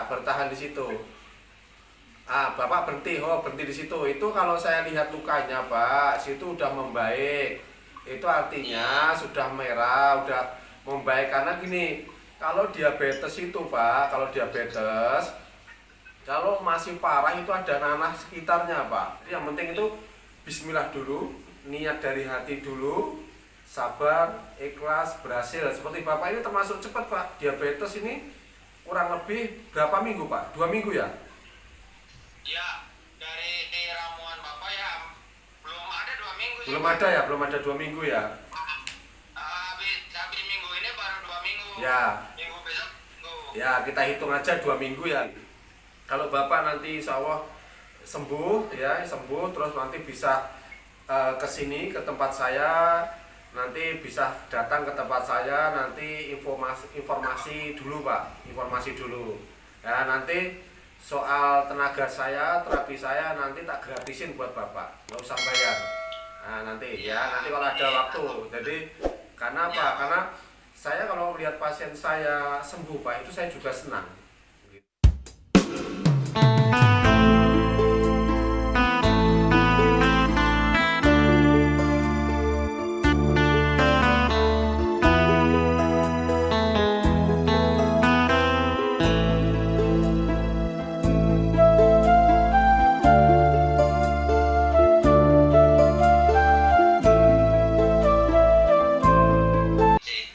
bertahan di situ. Bapak berhenti di situ. Itu kalau saya lihat lukanya, Pak, situ udah membaik. Itu artinya sudah merah, udah membaik. Karena gini, kalau diabetes itu, Pak, kalau masih parah itu ada nanah sekitarnya, Pak. Jadi yang penting itu bismillah dulu, niat dari hati dulu, sabar, ikhlas, berhasil. Seperti Bapak ini termasuk cepat, Pak. Diabetes ini kurang lebih berapa minggu, Pak? 2 minggu ya? Ya, dari ramuan Bapak ya belum ada 2 minggu sih. Belum ada 2 minggu ya? Habis minggu ini baru 2 minggu. Ya. Minggu besok minggu. Ya, kita hitung aja 2 minggu ya. Kalau Bapak nanti insya Allah sembuh ya, sembuh terus nanti bisa ke sini ke tempat saya, nanti bisa datang ke tempat saya, nanti informasi dulu, Pak, informasi dulu. Ya, nanti soal tenaga saya, terapi saya nanti tak gratisin buat Bapak, nggak usah bayar. Nah, nanti ya, nanti kalau ada waktu. Jadi karena apa? Karena saya kalau melihat pasien saya sembuh, Pak, itu saya juga senang.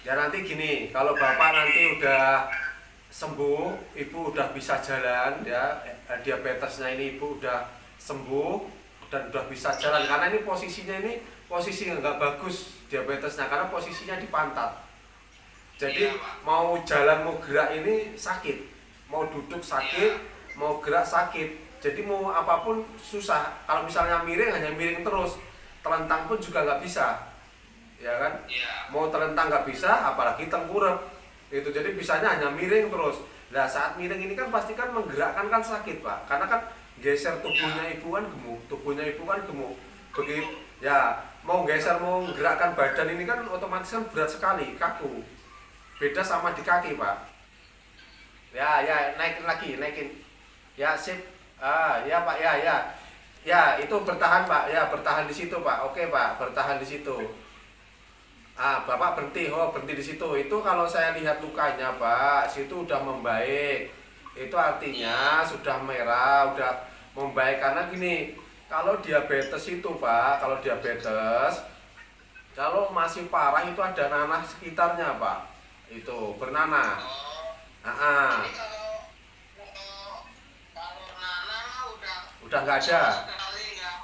Ya nanti gini, kalau Bapak nanti udah sembuh, Ibu udah bisa jalan ya, diabetesnya ini Ibu udah sembuh dan udah bisa jalan. Karena ini posisinya posisi nggak bagus diabetesnya, karena posisinya di pantat. Jadi mau jalan mau gerak ini sakit, mau duduk sakit, mau gerak sakit. Jadi mau apapun susah. Kalau misalnya miring hanya miring terus, telentang pun juga nggak bisa. Ya kan, mau terentang nggak bisa, apalagi tengkurap itu. Jadi bisanya hanya miring terus. Nah saat miring ini kan pasti kan menggerakkan kan sakit, Pak, karena kan geser tubuhnya ibu kan gemuk, begitu ya, mau geser mau menggerakkan badan ini kan otomatis kan berat sekali, kaku. Beda sama di kaki, Pak. Ya naikin ya, sip. Ya Pak, ya itu bertahan, Pak, ya bertahan di situ, Pak. Oke, Pak, bertahan di situ. Bapak berhenti di situ. Itu kalau saya lihat lukanya, Pak, situ udah membaik. Itu artinya sudah merah, udah membaik. Karena gini, kalau diabetes itu, Pak, kalau masih parah itu ada nanah sekitarnya, Pak. Itu bernanah. Jadi kalau nanah Udah nggak ada. sekali nggak,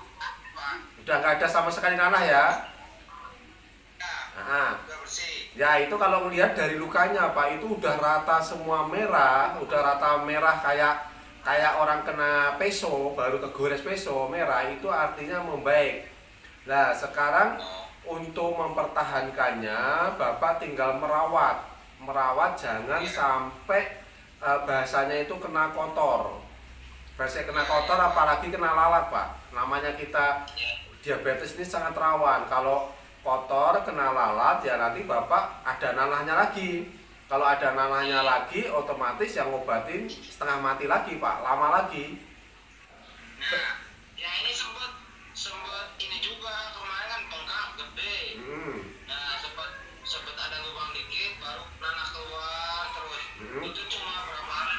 Pak. Udah nggak ada sama sekali nanah ya. Udah bersih. Ya itu kalau melihat dari lukanya, Pak, itu udah rata semua merah, kayak orang kena peso, baru kegores peso merah, itu artinya membaik. Nah sekarang untuk mempertahankannya, Bapak tinggal merawat jangan sampai bahasanya itu kena kotor. Bahasanya kena kotor, apalagi kena lalat, Pak. Namanya kita diabetes ini sangat rawan. Kalau kotor kena lalat ya nanti Bapak ada nanahnya lagi. Kalau ada nanahnya lagi otomatis yang ngobatin setengah mati lagi, Pak, lama lagi. Nah, ya ini sempat ini juga kemarin kan bengkak gede. Nah, sempat ada lubang dikit baru nanah keluar terus. Itu cuma berapa hari?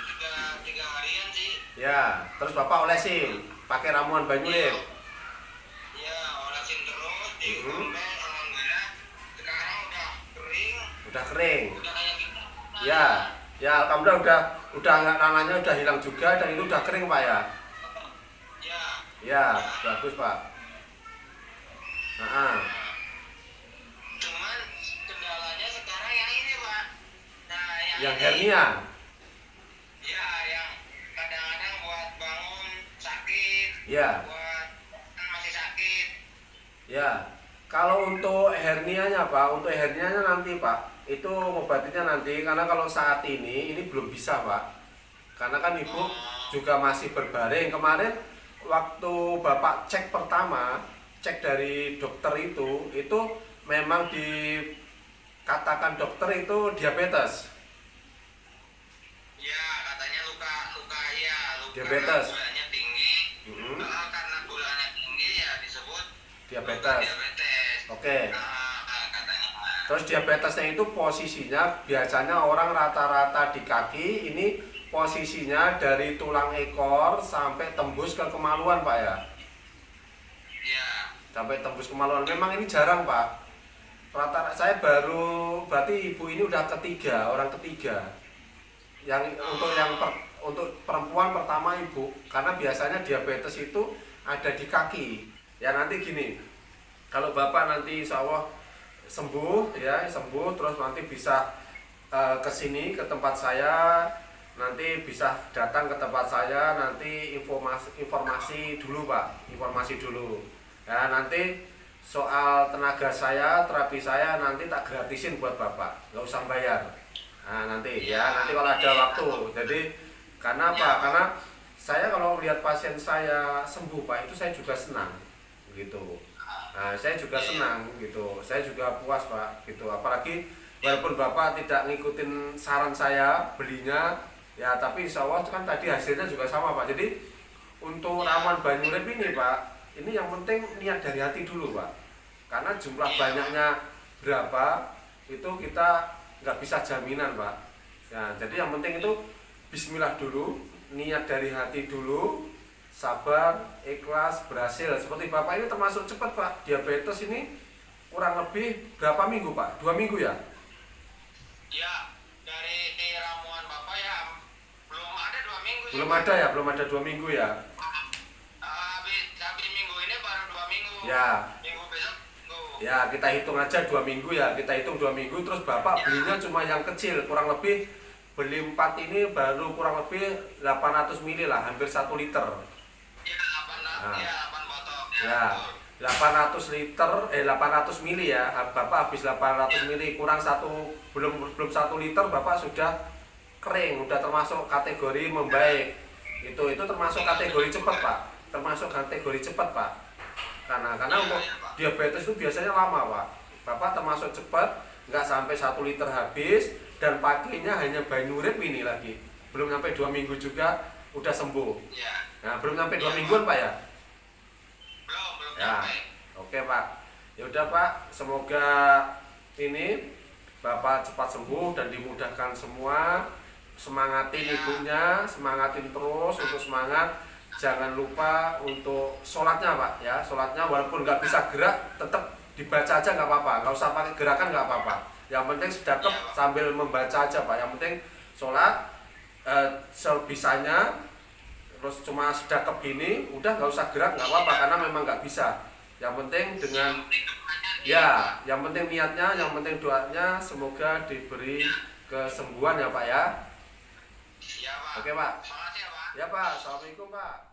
Tiga harian sih. Ya, terus Bapak olesin pakai ramuan Banyulim. Ya, olesin terus diombel. Alhamdulillah sekarang udah kering. Udah Udah kayak gitu. Ya, alhamdulillah udah nggak, nanahnya udah hilang juga dan itu udah kering, Pak ya. Ya, bagus, Pak. Cuman kendalanya sekarang yang ini, Pak. Nah, Yang ini, hernia. ya, yang kadang-kadang buat bangun sakit, Ya. buat masih sakit. Ya, kalau untuk hernianya, Pak, nanti, Pak, itu ngobatinya nanti. Karena kalau saat ini belum bisa, Pak. Karena kan Ibu juga masih berbaring. Kemarin waktu Bapak cek pertama, cek dari dokter itu memang dikatakan dokter itu diabetes. Ya, katanya luka luka ya, luka Diabetes. gulanya tinggi. Mm-hmm. Karena gulanya tinggi ya disebut Diabetes. diabetes. Oke. Katanya. Terus diabetesnya itu posisinya biasanya orang rata-rata di kaki, ini posisinya dari tulang ekor sampai tembus ke kemaluan Pak ya? Ya. Sampai tembus kemaluan. Memang ini jarang Pak. Rata-rata saya baru, berarti ibu ini udah ketiga, orang ketiga. Yang untuk perempuan pertama ibu, karena biasanya diabetes itu ada di kaki. Ya nanti gini, kalau bapak nanti insya Allah sembuh ya, sembuh terus nanti bisa ke sini ke tempat saya, nanti bisa datang ke tempat saya, nanti informasi dulu Pak, informasi dulu. Ya nanti soal tenaga saya, terapi saya nanti tak gratisin buat bapak, nggak usah bayar. Nah nanti ya, nanti kalau ada waktu. Jadi karena apa? Karena saya kalau lihat pasien saya sembuh Pak, itu saya juga senang gitu. Nah, saya juga senang gitu. Saya juga puas Pak gitu. Apalagi walaupun Bapak tidak ngikutin saran saya belinya, ya tapi insya Allah kan tadi hasilnya juga sama Pak. Jadi untuk ramuan Banyurip ini Pak, ini yang penting niat dari hati dulu Pak. Karena jumlah banyaknya berapa itu kita nggak bisa jaminan Pak. Ya, jadi yang penting itu Bismillah dulu, niat dari hati dulu, sabar, ikhlas, berhasil. Seperti Bapak ini termasuk cepat Pak. Diabetes ini kurang lebih berapa minggu Pak? 2 minggu ya? Ya, dari ramuan Bapak ya belum ada 2 minggu. Belum ada ya, belum ada 2 minggu ya? Habis minggu ini baru 2 minggu. Ya. Minggu besok minggu. Ya kita hitung aja 2 minggu ya, kita hitung 2 minggu. Terus Bapak belinya cuma yang kecil, kurang lebih beli 4 ini baru kurang lebih 800 ml lah, hampir 1 liter. Ya, 8 botol. Ya, 800 liter, 800 mili ya. Bapak habis 800 mili kurang belum 1 liter Bapak sudah kering, udah termasuk kategori membaik. Itu termasuk kategori cepat Pak. Termasuk kategori cepat Pak. Karena untuk diabetes itu biasanya lama Pak. Bapak termasuk cepat, nggak sampai 1 liter habis dan pakainya hanya Banyurip ini lagi. Belum sampai 2 minggu juga udah sembuh. Nah, belum sampai 2 mingguan Pak ya? Belum Ya, sampai. oke Pak. Ya udah Pak, semoga ini Bapak cepat sembuh dan dimudahkan semua. Semangatin ibunya, semangatin terus untuk semangat. Jangan lupa untuk sholatnya Pak ya, sholatnya walaupun nggak bisa gerak, tetap dibaca aja nggak apa-apa, nggak usah pakai gerakan nggak apa-apa. Yang penting sedekap sambil membaca aja Pak. Yang penting sholat sebisanya. Terus cuma sedekap gini, udah nggak usah gerak nggak apa-apa karena memang nggak bisa. Yang penting dengan ya, yang penting niatnya, yang penting doanya, semoga diberi kesembuhan ya Pak ya. Iya Pak. Oke Pak. Makasih ya Pak. Ya Pak, assalamualaikum Pak.